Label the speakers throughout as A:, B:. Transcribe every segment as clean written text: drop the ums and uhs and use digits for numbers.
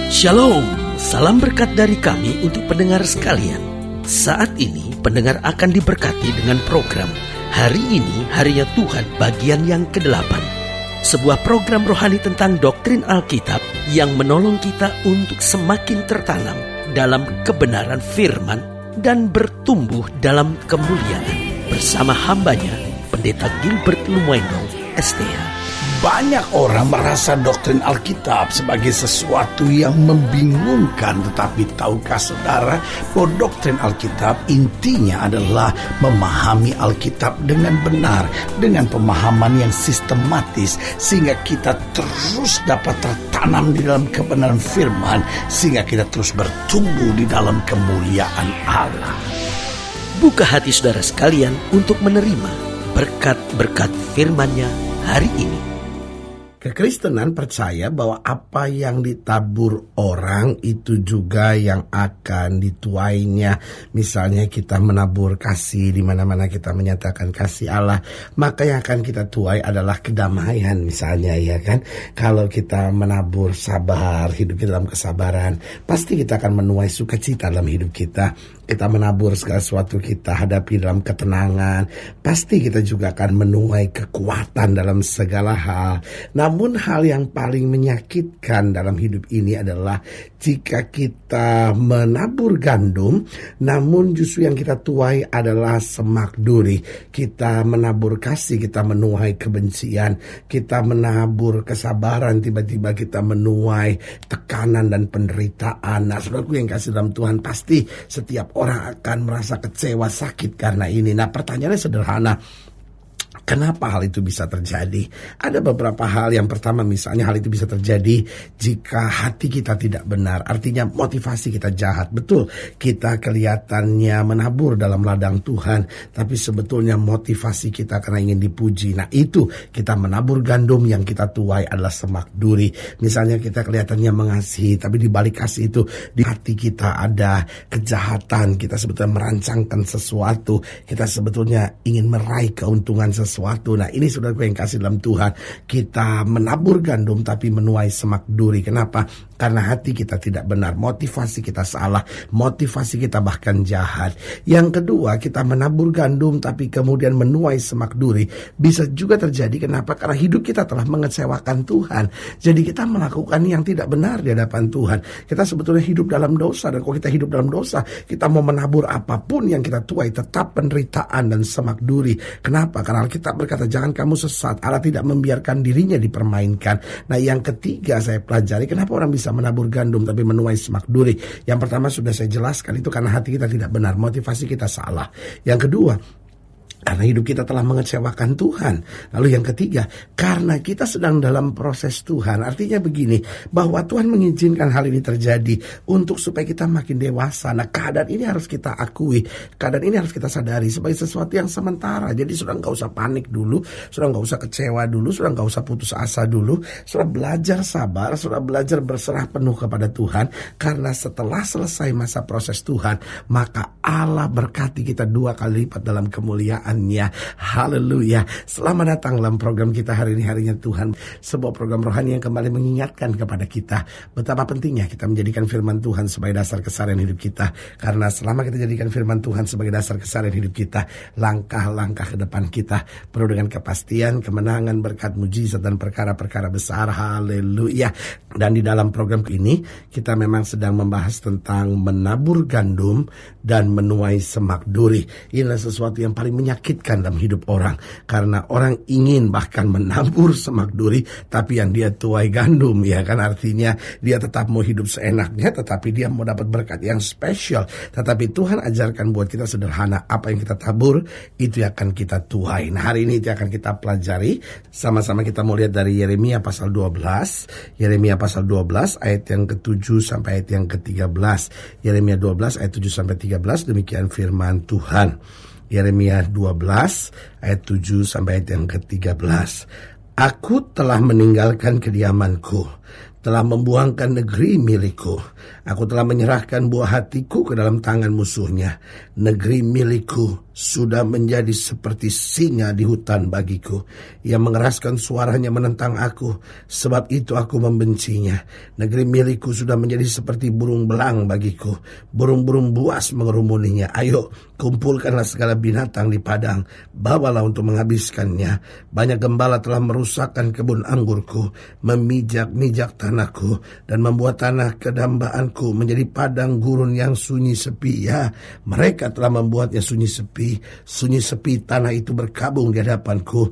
A: Shalom, salam berkat dari kami untuk pendengar sekalian. Saat ini pendengar akan diberkati dengan program Hari Ini Harinya Tuhan bagian yang ke-8. Sebuah program rohani tentang doktrin Alkitab yang menolong kita untuk semakin tertanam dalam kebenaran firman dan bertumbuh dalam kemuliaan. Bersama hambanya, Pendeta Gilbert Lumendo, STH.
B: Banyak orang merasa doktrin Alkitab sebagai sesuatu yang membingungkan. Tetapi tahukah saudara bahwa doktrin Alkitab intinya adalah memahami Alkitab dengan benar, dengan pemahaman yang sistematis, sehingga kita terus dapat tertanam di dalam kebenaran firman, sehingga kita terus bertumbuh di dalam kemuliaan Allah.
A: Buka hati saudara sekalian untuk menerima berkat-berkat firman-Nya hari ini.
B: Kekristenan percaya bahwa apa yang ditabur orang itu juga yang akan dituainya. Misalnya kita menabur kasih, di mana-mana kita menyatakan kasih Allah, maka yang akan kita tuai adalah kedamaian misalnya, ya kan? Kalau kita menabur sabar, hidup kita dalam kesabaran, pasti kita akan menuai sukacita dalam hidup kita. Kita menabur segala sesuatu kita hadapi dalam ketenangan, pasti kita juga akan menuai kekuatan dalam segala hal. Namun hal yang paling menyakitkan dalam hidup ini adalah jika kita menabur gandum, namun justru yang kita tuai adalah semak duri. Kita menabur kasih, kita menuai kebencian. Kita menabur kesabaran, tiba-tiba kita menuai tekanan dan penderitaan. Nah, saudaraku yang kasih dalam Tuhan, pasti setiap orang akan merasa kecewa, sakit karena ini. Nah, pertanyaannya sederhana. Kenapa hal itu bisa terjadi? Ada beberapa hal. Yang pertama, misalnya hal itu bisa terjadi jika hati kita tidak benar. Artinya motivasi kita jahat. Betul, kita kelihatannya menabur dalam ladang Tuhan, tapi sebetulnya motivasi kita karena ingin dipuji. Nah, itu kita menabur gandum, yang kita tuai adalah semak duri. Misalnya kita kelihatannya mengasihi, tapi di balik kasih itu di hati kita ada kejahatan. Kita sebetulnya merancangkan sesuatu. Kita sebetulnya ingin meraih keuntungan sesuatu. Nah, ini saudaraku yang kasih dalam Tuhan, kita menabur gandum tapi menuai semak duri. Kenapa? Karena hati kita tidak benar, motivasi kita salah, motivasi kita bahkan jahat. Yang kedua, kita menabur gandum tapi kemudian menuai semak duri. Bisa juga terjadi, kenapa? Karena hidup kita telah mengecewakan Tuhan. Jadi kita melakukan yang tidak benar di hadapan Tuhan. Kita sebetulnya hidup dalam dosa, dan kalau kita hidup dalam dosa, kita mau menabur apapun yang kita tuai tetap penderitaan dan semak duri. Kenapa? Karena kita berkata, jangan kamu sesat. Allah tidak membiarkan dirinya dipermainkan. Nah, yang ketiga saya pelajari, kenapa orang bisa menabur gandum tapi menuai semak duri. Yang pertama sudah saya jelaskan, itu karena hati kita tidak benar, motivasi kita salah. Yang kedua, karena hidup kita telah mengecewakan Tuhan. Lalu yang ketiga, karena kita sedang dalam proses Tuhan. Artinya begini, bahwa Tuhan mengizinkan hal ini terjadi untuk supaya kita makin dewasa. Nah, keadaan ini harus kita akui, keadaan ini harus kita sadari sebagai sesuatu yang sementara. Jadi sudah nggak usah panik dulu, sudah nggak usah kecewa dulu, sudah nggak usah putus asa dulu, sudah belajar sabar, sudah belajar berserah penuh kepada Tuhan. Karena setelah selesai masa proses Tuhan, maka Allah berkati kita 2 kali lipat dalam kemuliaan. Haleluya. Selamat datang dalam program kita hari ini, Harinya Tuhan. Sebuah program rohani yang kembali mengingatkan kepada kita betapa pentingnya kita menjadikan firman Tuhan sebagai dasar keseharian hidup kita. Karena selama kita jadikan firman Tuhan sebagai dasar keseharian hidup kita, langkah-langkah ke depan kita penuh dengan kepastian, kemenangan, berkat, mujizat, dan perkara-perkara besar. Haleluya. Dan di dalam program ini kita memang sedang membahas tentang menabur gandum dan menuai semak duri. Inilah sesuatu yang paling menyakitkan dalam hidup orang, karena orang ingin bahkan menabur semak duri tapi yang dia tuai gandum, ya kan? Artinya dia tetap mau hidup seenaknya, tetapi dia mau dapat berkat yang spesial. Tetapi Tuhan ajarkan buat kita sederhana, apa yang kita tabur itu akan kita tuai. Nah, hari ini itu akan kita pelajari sama-sama. Kita mau lihat dari Yeremia pasal 12. Yeremia pasal 12 ayat yang ke-7 sampai ayat yang ke-13. Yeremia 12 ayat 7 sampai 13, demikian firman Tuhan. Yeremia 12 ayat 7 sampai ayat yang ke-13. Aku telah meninggalkan kediamanku, telah membuangkan negeri milikku. Aku telah menyerahkan buah hatiku ke dalam tangan musuhnya. Negeri milikku sudah menjadi seperti singa di hutan bagiku. Ia mengeraskan suaranya menentang aku, sebab itu aku membencinya. Negeri milikku sudah menjadi seperti burung belang bagiku. Burung-burung buas mengerumuninya. Ayo, kumpulkanlah segala binatang di padang, bawalah untuk menghabiskannya. Banyak gembala telah merusakkan kebun anggurku, memijak-mijak tanahku, dan membuat tanah kedambaanku menjadi padang gurun yang sunyi sepi. Ya, mereka telah membuatnya sunyi sepi tanah itu berkabung di hadapanku.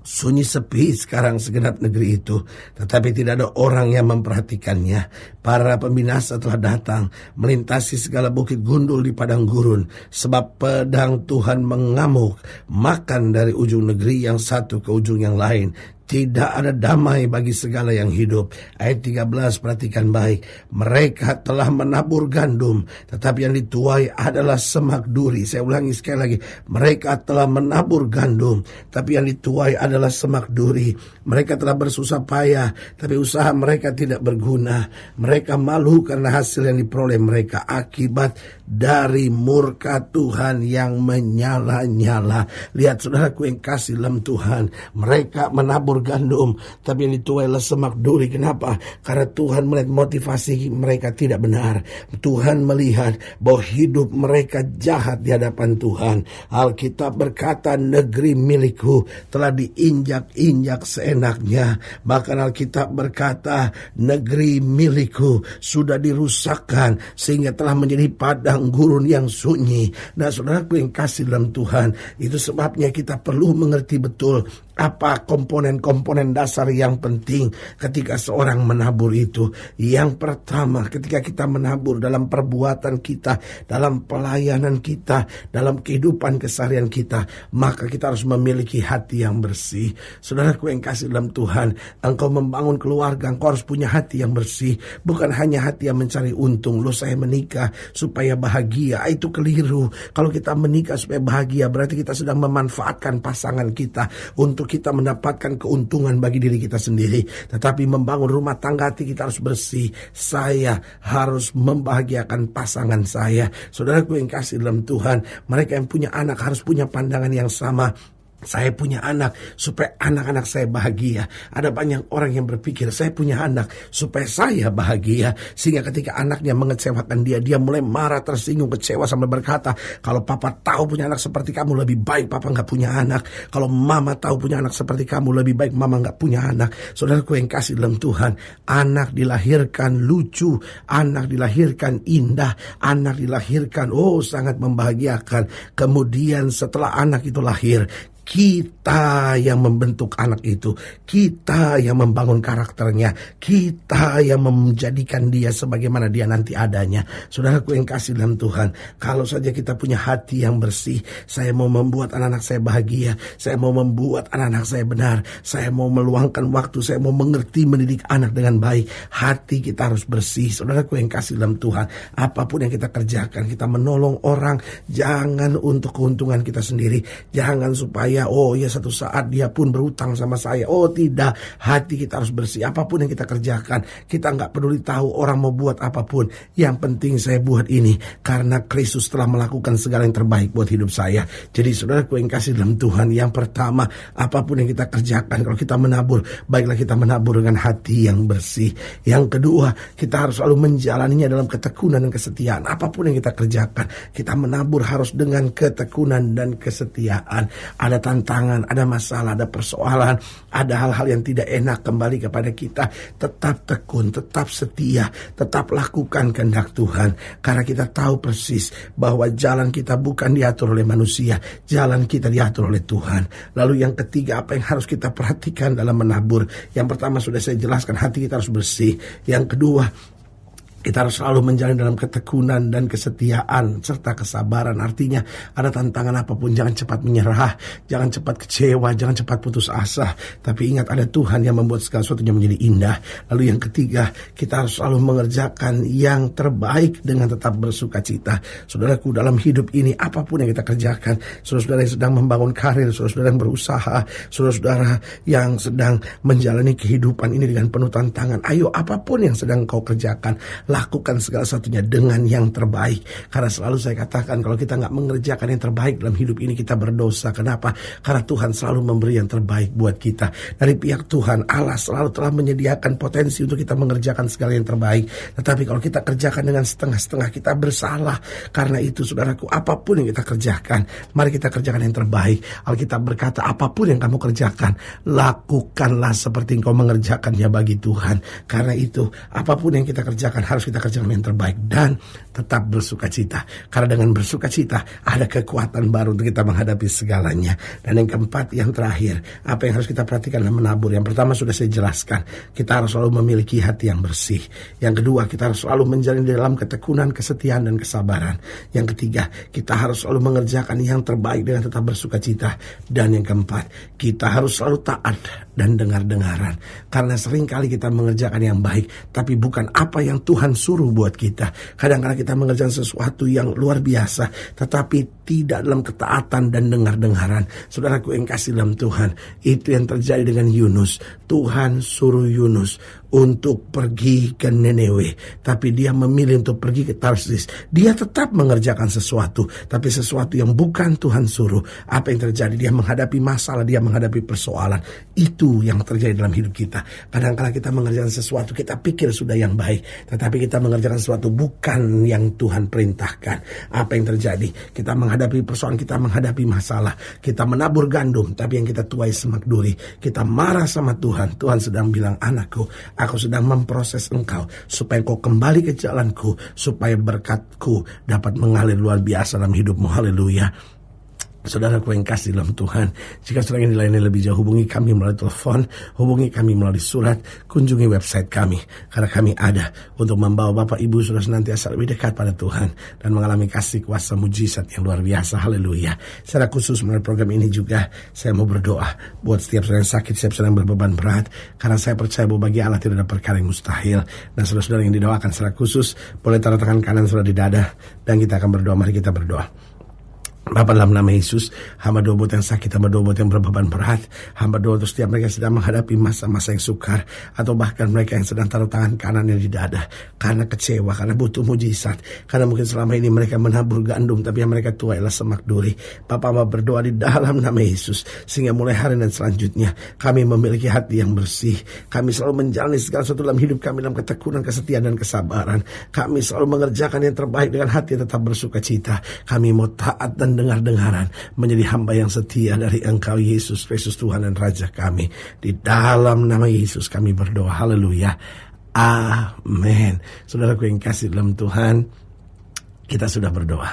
B: Sunyi sepi sekarang segenap negeri itu, tetapi tidak ada orang yang memperhatikannya. Para pembinasa telah datang, melintasi segala bukit gundul di padang gurun, sebab pedang Tuhan mengamuk, makan dari ujung negeri yang satu ke ujung yang lain. Tidak ada damai bagi segala yang hidup. Ayat 13, perhatikan baik. Mereka telah menabur gandum, tetapi yang dituai adalah semak duri. Saya ulangi sekali lagi. Mereka telah menabur gandum, tapi yang dituai adalah semak duri. Mereka telah bersusah payah, tapi usaha mereka tidak berguna. Mereka malu karena hasil yang diperoleh mereka akibat dari murka Tuhan yang menyala-nyala. Lihat saudaraku yang kasih dalam Tuhan, mereka menabur gandum, tapi yang dituai adalah semak duri. Kenapa? Karena Tuhan melihat motivasi mereka tidak benar. Tuhan melihat bahwa hidup mereka jahat di hadapan Tuhan. Alkitab berkata, negeri milikku telah diinjak-injak seenaknya. Bahkan Alkitab berkata, negeri milikku sudah dirusakkan sehingga telah menjadi padang gurun yang sunyi. Nah, saudaraku yang kasih dalam Tuhan, itu sebabnya kita perlu mengerti betul apa komponen-komponen dasar yang penting ketika seorang menabur itu. Yang pertama, ketika kita menabur dalam perbuatan kita, dalam pelayanan kita, dalam kehidupan keseharian kita, maka kita harus memiliki hati yang bersih. Saudaraku yang kasih dalam Tuhan, engkau membangun keluarga, engkau harus punya hati yang bersih. Bukan hanya hati yang mencari untung. Loh, saya menikah supaya bahagia. Itu keliru. Kalau kita menikah supaya bahagia, berarti kita sedang memanfaatkan pasangan kita untuk kita mendapatkan keuntungan bagi diri kita sendiri. Tetapi membangun rumah tangga, hati kita harus bersih. Saya harus membahagiakan pasangan saya. Saudaraku yang kasih dalam Tuhan, mereka yang punya anak harus punya pandangan yang sama. Saya punya anak supaya anak-anak saya bahagia. Ada banyak orang yang berpikir saya punya anak supaya saya bahagia, sehingga ketika anaknya mengecewakan dia mulai marah, tersinggung, kecewa, sampai berkata, kalau papa tahu punya anak seperti kamu, lebih baik papa gak punya anak. Kalau mama tahu punya anak seperti kamu, lebih baik mama gak punya anak. Saudaraku yang kasih dalam Tuhan, anak dilahirkan lucu, anak dilahirkan indah, anak dilahirkan sangat membahagiakan. Kemudian setelah anak itu lahir, kita yang membentuk anak itu, kita yang membangun karakternya, kita yang menjadikan dia sebagaimana dia nanti adanya. Saudaraku yang kasih dalam Tuhan, kalau saja kita punya hati yang bersih, saya mau membuat anak-anak saya bahagia, saya mau membuat anak-anak saya benar, saya mau meluangkan waktu, saya mau mengerti mendidik anak dengan baik. Hati kita harus bersih. Saudaraku yang kasih dalam Tuhan, apapun yang kita kerjakan, kita menolong orang, jangan untuk keuntungan kita sendiri, jangan supaya satu saat dia pun berutang sama saya. Tidak, hati kita harus bersih. Apapun yang kita kerjakan, kita gak peduli tahu orang mau buat apapun. Yang penting saya buat ini karena Kristus telah melakukan segala yang terbaik buat hidup saya. Jadi saudaraku yang kasih dalam Tuhan, yang pertama, apapun yang kita kerjakan, kalau kita menabur, baiklah kita menabur dengan hati yang bersih. Yang kedua, kita harus selalu menjalaninya dalam ketekunan dan kesetiaan. Apapun yang kita kerjakan, kita menabur harus dengan ketekunan dan kesetiaan. Ada tantangan, ada masalah, ada persoalan, ada hal-hal yang tidak enak kembali kepada kita, tetap tekun, tetap setia, tetap lakukan kehendak Tuhan, karena kita tahu persis bahwa jalan kita bukan diatur oleh manusia, jalan kita diatur oleh Tuhan. Lalu yang ketiga, apa yang harus kita perhatikan dalam menabur? Yang pertama sudah saya jelaskan, hati kita harus bersih. Yang kedua, kita harus selalu menjalani dalam ketekunan dan kesetiaan serta kesabaran. Artinya ada tantangan apapun, jangan cepat menyerah, jangan cepat kecewa, jangan cepat putus asa. Tapi ingat, ada Tuhan yang membuat segala sesuatunya menjadi indah. Lalu yang ketiga, kita harus selalu mengerjakan yang terbaik dengan tetap bersuka cita. Saudaraku, dalam hidup ini apapun yang kita kerjakan, saudara-saudara yang sedang membangun karir, saudara-saudara yang berusaha, saudara-saudara yang sedang menjalani kehidupan ini dengan penuh tantangan, ayo apapun yang sedang kau kerjakan, lakukan segala sesuatunya dengan yang terbaik. Karena selalu saya katakan, kalau kita nggak mengerjakan yang terbaik dalam hidup ini, kita berdosa. Kenapa? Karena Tuhan selalu memberi yang terbaik buat kita. Dari pihak Tuhan, Allah selalu telah menyediakan potensi untuk kita mengerjakan segala yang terbaik. Tetapi kalau kita kerjakan dengan setengah-setengah, kita bersalah. Karena itu saudaraku, apapun yang kita kerjakan, mari kita kerjakan yang terbaik. Alkitab berkata, apapun yang kamu kerjakan, lakukanlah seperti engkau mengerjakannya bagi Tuhan. Karena itu, apapun yang kita kerjakan, harus kita kerjakan yang terbaik. Dan tetap bersuka cita. Karena dengan bersuka cita, ada kekuatan baru untuk kita menghadapi segalanya. Dan yang keempat, yang terakhir, apa yang harus kita perhatikan dalam menabur? Yang pertama sudah saya jelaskan, kita harus selalu memiliki hati yang bersih. Yang kedua, kita harus selalu menjalin di dalam ketekunan, kesetiaan, dan kesabaran. Yang ketiga, kita harus selalu mengerjakan yang terbaik dengan tetap bersuka cita. Dan yang keempat, kita harus selalu taat dan dengar-dengaran. Karena seringkali kita mengerjakan yang baik, tapi bukan apa yang Tuhan suruh buat kita. Kadang-kadang kita mengerjakan sesuatu yang luar biasa, tetapi tidak dalam ketaatan dan dengar-dengaran. Saudaraku yang kasih dalam Tuhan, itu yang terjadi dengan Yunus. Tuhan suruh Yunus untuk pergi ke Nineve, tapi dia memilih untuk pergi ke Tarsis. Dia tetap mengerjakan sesuatu, tapi sesuatu yang bukan Tuhan suruh. Apa yang terjadi? Dia menghadapi masalah, dia menghadapi persoalan. Itu yang terjadi dalam hidup kita. Kadang-kadang kita mengerjakan sesuatu, kita pikir sudah yang baik, tetapi kita mengerjakan sesuatu bukan yang Tuhan perintahkan. Apa yang terjadi? Kita menghadapi persoalan, kita menghadapi masalah, kita menabur gandum, tapi yang kita tuai semak duri. Kita marah sama Tuhan. Tuhan sedang bilang, anakku, aku sedang memproses engkau supaya engkau kembali ke jalanku, supaya berkatku dapat mengalir luar biasa dalam hidupmu. Haleluya. Saudaraku yang kasih dalam Tuhan, jika saudara ingin dilayani lebih jauh, hubungi kami melalui telepon, hubungi kami melalui surat, kunjungi website kami. Karena kami ada untuk membawa Bapak Ibu Saudara senantiasa lebih dekat pada Tuhan dan mengalami kasih kuasa mujizat yang luar biasa. Haleluya. Secara khusus melalui program ini juga saya mau berdoa buat setiap saudara yang sakit, setiap saudara yang berbeban berat. Karena saya percaya bahwa bagi Allah tidak ada perkara yang mustahil. Dan saudara-saudara yang didoakan secara khusus, boleh taruh tangan kanan saudara di dada, dan kita akan berdoa. Mari kita berdoa. Bapa, dalam nama Yesus, hamba doa buat yang sakit, hamba doa buat yang berbeban berat, hamba doa untuk setiap mereka yang sedang menghadapi masa-masa yang sukar, atau bahkan mereka yang sedang taruh tangan kanannya di dada karena kecewa, karena butuh mujizat, karena mungkin selama ini mereka menabur gandum tapi yang mereka tuai adalah semak duri. Bapa, hamba berdoa di dalam nama Yesus, sehingga mulai hari dan selanjutnya kami memiliki hati yang bersih. Kami selalu menjalani segala sesuatu dalam hidup kami dalam ketekunan, kesetiaan, dan kesabaran. Kami selalu mengerjakan yang terbaik dengan hati tetap bersuka cita. Kami mau taat dan dengar-dengaran, menjadi hamba yang setia dari Engkau Yesus Kristus, Tuhan dan Raja kami. Di dalam nama Yesus kami berdoa. Haleluya. Amin. Saudaraku yang kasih dalam Tuhan, kita sudah berdoa.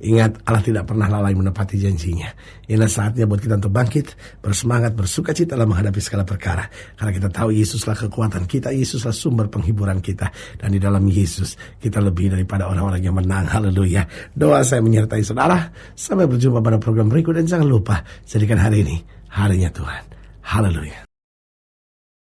B: Ingat, Allah tidak pernah lalai menepati janjinya. Inilah saatnya buat kita untuk bangkit, bersemangat, bersuka cita dalam menghadapi segala perkara. Karena kita tahu Yesuslah kekuatan kita, Yesuslah sumber penghiburan kita. Dan di dalam Yesus, kita lebih daripada orang-orang yang menang. Haleluya. Doa saya menyertai saudara. Sampai berjumpa pada program berikut. Dan jangan lupa, jadikan hari ini harinya Tuhan. Haleluya.